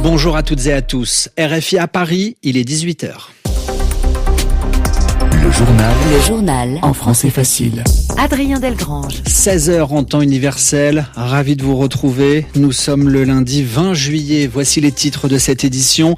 Bonjour à toutes et à tous. RFI à Paris, il est 18h. Le journal en français facile. Adrien Delgrange. 16h en temps universel, ravi de vous retrouver. Nous sommes le lundi 20 juillet. Voici les titres de cette édition.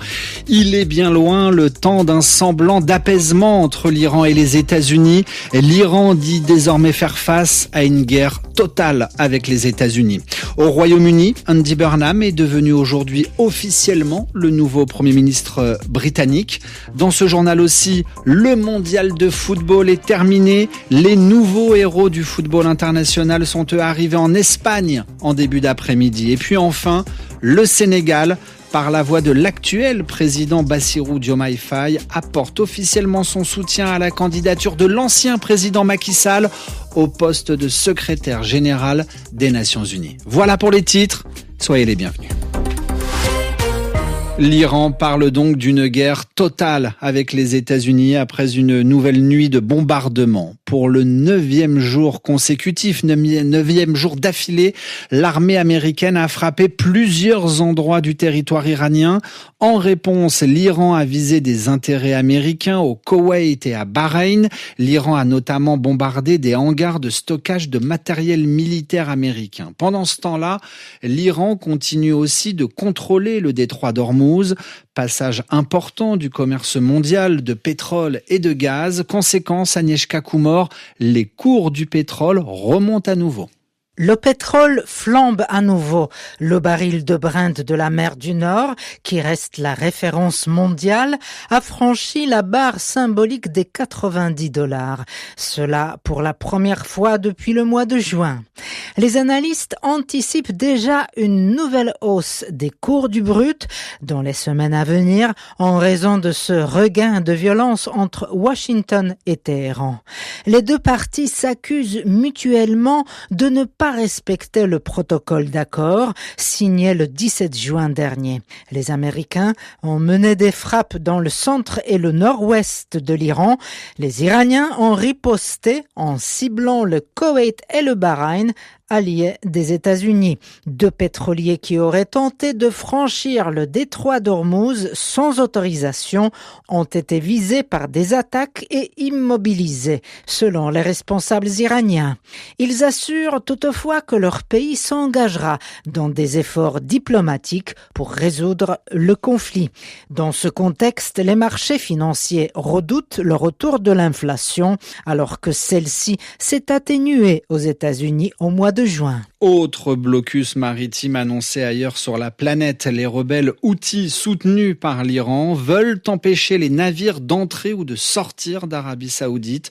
Il est bien loin le temps d'un semblant d'apaisement entre l'Iran et les États-Unis. L'Iran dit désormais faire face à une guerre totale avec les États-Unis. Au Royaume-Uni, Andy Burnham est devenu aujourd'hui officiellement le nouveau Premier ministre britannique. Dans ce journal aussi, le mondial de football est terminé. Les nouveaux héros du football international sont eux arrivés en Espagne en début d'après-midi. Et puis enfin, le Sénégal, par la voix de l'actuel président Bassirou Diomaye Faye, apporte officiellement son soutien à la candidature de l'ancien président Macky Sall au poste de secrétaire général des Nations Unies. Voilà pour les titres, soyez les bienvenus. L'Iran parle donc d'une guerre totale avec les États-Unis après une nouvelle nuit de bombardements. Pour le 9e jour consécutif, 9e jour d'affilée, l'armée américaine a frappé plusieurs endroits du territoire iranien. En réponse, l'Iran a visé des intérêts américains au Koweït et à Bahreïn. L'Iran a notamment bombardé des hangars de stockage de matériel militaire américain. Pendant ce temps-là, l'Iran continue aussi de contrôler le détroit d'Ormuz, passage important du commerce mondial de pétrole et de gaz. Conséquence, Agnieszka Kumor, les cours du pétrole remontent à nouveau. Le pétrole flambe à nouveau. Le baril de Brent de la mer du Nord, qui reste la référence mondiale, a franchi la barre symbolique des $90. Cela pour la première fois depuis le mois de juin. Les analystes anticipent déjà une nouvelle hausse des cours du brut dans les semaines à venir en raison de ce regain de violence entre Washington et Téhéran. Les deux parties s'accusent mutuellement de ne pas respecter le protocole d'accord signé le 17 juin dernier. Les Américains ont mené des frappes dans le centre et le nord-ouest de l'Iran. Les Iraniens ont riposté en ciblant le Koweït et le Bahreïn, alliés des États-Unis. Deux pétroliers qui auraient tenté de franchir le détroit d'Ormuz sans autorisation ont été visés par des attaques et immobilisés, selon les responsables iraniens. Ils assurent toutefois que leur pays s'engagera dans des efforts diplomatiques pour résoudre le conflit. Dans ce contexte, les marchés financiers redoutent le retour de l'inflation, alors que celle-ci s'est atténuée aux États-Unis au mois de juin. Autre blocus maritime annoncé ailleurs sur la planète. Les rebelles houthis soutenus par l'Iran veulent empêcher les navires d'entrer ou de sortir d'Arabie Saoudite.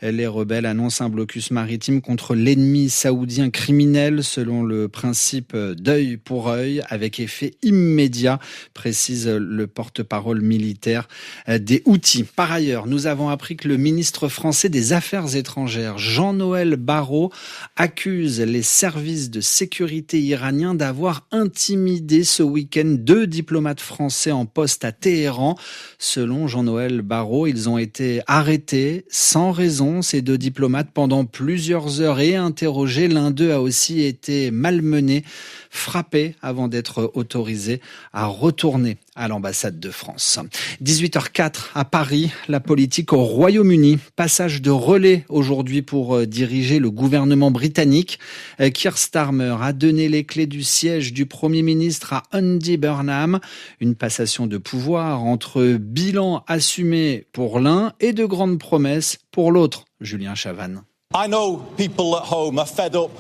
Les rebelles annoncent un blocus maritime contre l'ennemi saoudien criminel selon le principe d'œil pour œil avec effet immédiat, précise le porte-parole militaire des Houthis. Par ailleurs, nous avons appris que le ministre français des Affaires étrangères, Jean-Noël Barrot, accuse les services de sécurité iraniens d'avoir intimidé ce week-end 2 diplomates français en poste à Téhéran. Selon Jean-Noël Barrot, ils ont été arrêtés sans raison, ces 2 diplomates, pendant plusieurs heures et interrogés. L'un d'eux a aussi été malmené, frappé avant d'être autorisé à retourner à l'ambassade de France. 18h04 à Paris, la politique au Royaume-Uni. Passage de relais aujourd'hui pour diriger le gouvernement britannique. Keir Starmer a donné les clés du siège du Premier ministre à Andy Burnham. Une passation de pouvoir entre bilan assumé pour l'un et de grandes promesses pour l'autre. Julien Chavannes. I know people at home are fed up.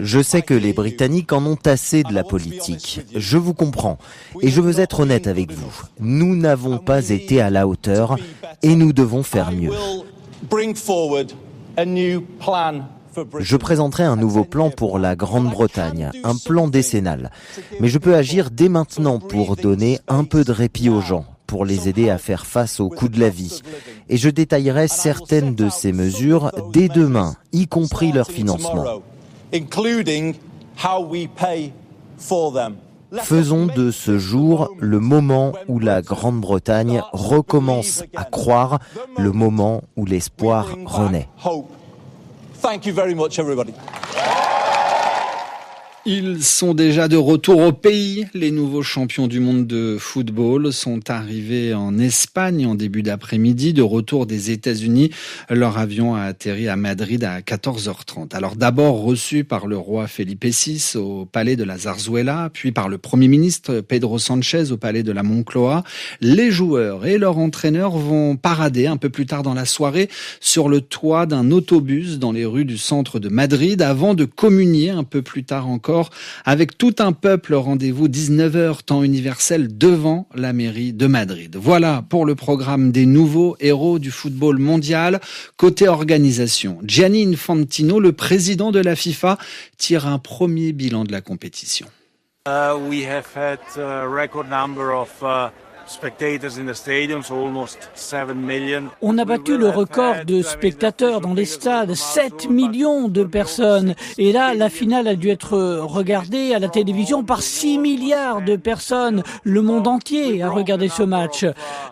Je sais que les Britanniques en ont assez de la politique. Je vous comprends. Et je veux être honnête avec vous. Nous n'avons pas été à la hauteur et nous devons faire mieux. Je présenterai un nouveau plan pour la Grande-Bretagne, un plan décennal. Mais je peux agir dès maintenant pour donner un peu de répit aux gens, pour les aider à faire face aux coûts de la vie. Et je détaillerai certaines de ces mesures dès demain, y compris leur financement. Faisons de ce jour le moment où la Grande-Bretagne recommence à croire, le moment où l'espoir renaît. Ils sont déjà de retour au pays. Les nouveaux champions du monde de football sont arrivés en Espagne en début d'après-midi, de retour des États-Unis. Leur avion a atterri à Madrid à 14h30. Alors d'abord reçu par le roi Felipe VI au palais de la Zarzuela, puis par le Premier ministre Pedro Sánchez au palais de la Moncloa. Les joueurs et leur entraîneur vont parader un peu plus tard dans la soirée sur le toit d'un autobus dans les rues du centre de Madrid avant de communier un peu plus tard encore avec tout un peuple. Rendez-vous 19h temps universel devant la mairie de Madrid. Voilà pour le programme des nouveaux héros du football mondial. Côté organisation, Gianni Infantino, le président de la FIFA, tire un premier bilan de la compétition. We have had a record number of spectators in the stadiums, almost 7 million. On a battu le record de spectateurs dans les stades, 7 millions de personnes. Et là, la finale a dû être regardée à la télévision par 6 milliards de personnes. Le monde entier a regardé ce match.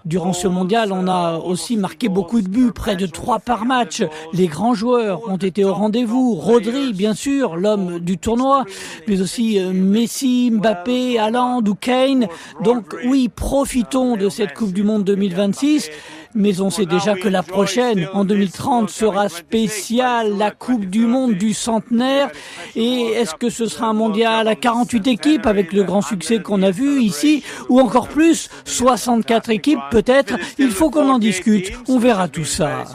Durant ce mondial, on a aussi marqué beaucoup de buts, près de 3 par match. Les grands joueurs ont été au rendez-vous. Rodri, bien sûr, l'homme du tournoi, mais aussi Messi, Mbappé, Haaland ou Kane. Donc oui, profitons de cette Coupe du Monde 2026, mais on sait déjà que la prochaine, en 2030, sera spéciale, la Coupe du Monde du centenaire. Et est-ce que ce sera un mondial à 48 équipes avec le grand succès qu'on a vu ici, ou encore plus, 64 équipes peut-être? Il faut qu'on en discute, on verra tout ça.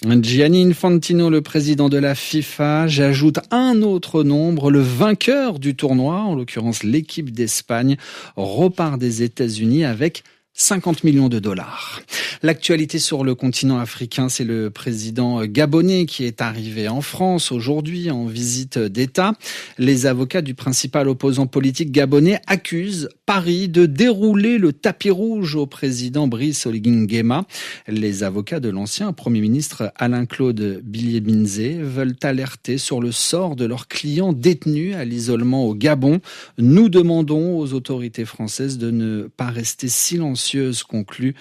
Gianni Infantino, le président de la FIFA, j'ajoute un autre nombre, le vainqueur du tournoi, en l'occurrence l'équipe d'Espagne, repart des États-Unis avec 50 millions de dollars. L'actualité sur le continent africain, c'est le président gabonais qui est arrivé en France aujourd'hui en visite d'État. Les avocats du principal opposant politique gabonais accusent Paris de dérouler le tapis rouge au président Brice Oligui Nguema. Les avocats de l'ancien Premier ministre Alain-Claude Bilié-Binzé veulent alerter sur le sort de leurs clients détenus à l'isolement au Gabon. Nous demandons aux autorités françaises de ne pas rester silencieuses, conclut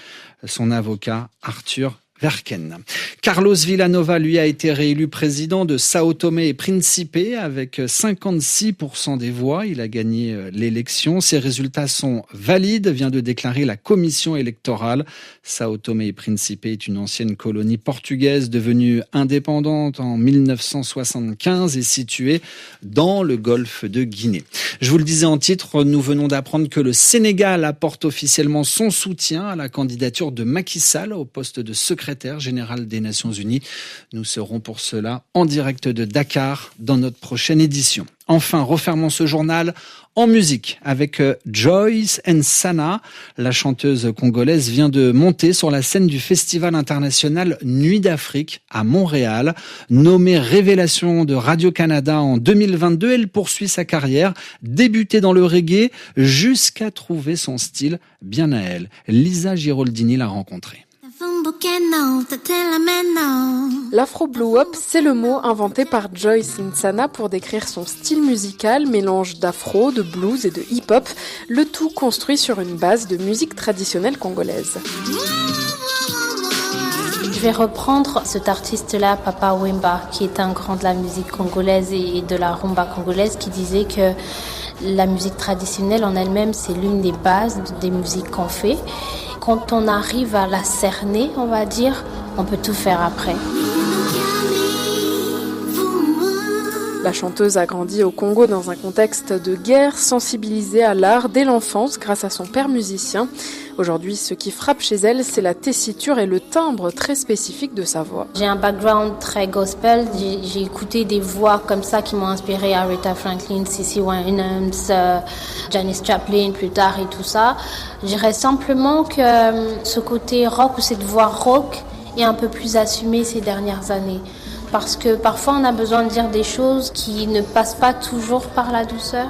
son avocat Arthur Verken. Carlos Villanova, lui, a été réélu président de Sao Tomé et Principe avec 56% des voix. Il a gagné l'élection. Ses résultats sont valides, vient de déclarer la commission électorale. Sao Tomé et Principe est une ancienne colonie portugaise devenue indépendante en 1975 et située dans le golfe de Guinée. Je vous le disais en titre, nous venons d'apprendre que le Sénégal apporte officiellement son soutien à la candidature de Macky Sall au poste de secrétaire général des Nations Unies. Nous serons pour cela en direct de Dakar dans notre prochaine édition. Enfin, refermons ce journal en musique avec Joyce Nsana. La chanteuse congolaise vient de monter sur la scène du Festival international Nuit d'Afrique à Montréal. Nommée révélation de Radio-Canada en 2022, elle poursuit sa carrière, débutée dans le reggae jusqu'à trouver son style bien à elle. Lisa Giroldini l'a rencontrée. L'afro blue hop, c'est le mot inventé par Joyce Nsana pour décrire son style musical, mélange d'afro, de blues et de hip-hop, le tout construit sur une base de musique traditionnelle congolaise. Je vais reprendre cet artiste-là, Papa Wemba, qui est un grand de la musique congolaise et de la rumba congolaise, qui disait que la musique traditionnelle en elle-même, c'est l'une des bases des musiques qu'on fait. Quand on arrive à la cerner, on va dire, on peut tout faire après. La chanteuse a grandi au Congo dans un contexte de guerre, sensibilisée à l'art dès l'enfance grâce à son père musicien. Aujourd'hui, ce qui frappe chez elle, c'est la tessiture et le timbre très spécifique de sa voix. J'ai un background très gospel, j'ai écouté des voix comme ça qui m'ont inspiré, Aretha Franklin, CeCe Winans, Janis Joplin plus tard et tout ça. Je dirais simplement que ce côté rock ou cette voix rock est un peu plus assumée ces dernières années. Parce que parfois on a besoin de dire des choses qui ne passent pas toujours par la douceur,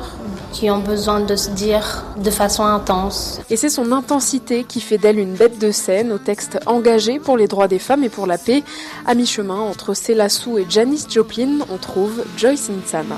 qui ont besoin de se dire de façon intense. Et c'est son intensité qui fait d'elle une bête de scène, au texte engagé pour les droits des femmes et pour la paix. À mi-chemin entre Selassou et Janis Joplin, on trouve Joyce Nsana.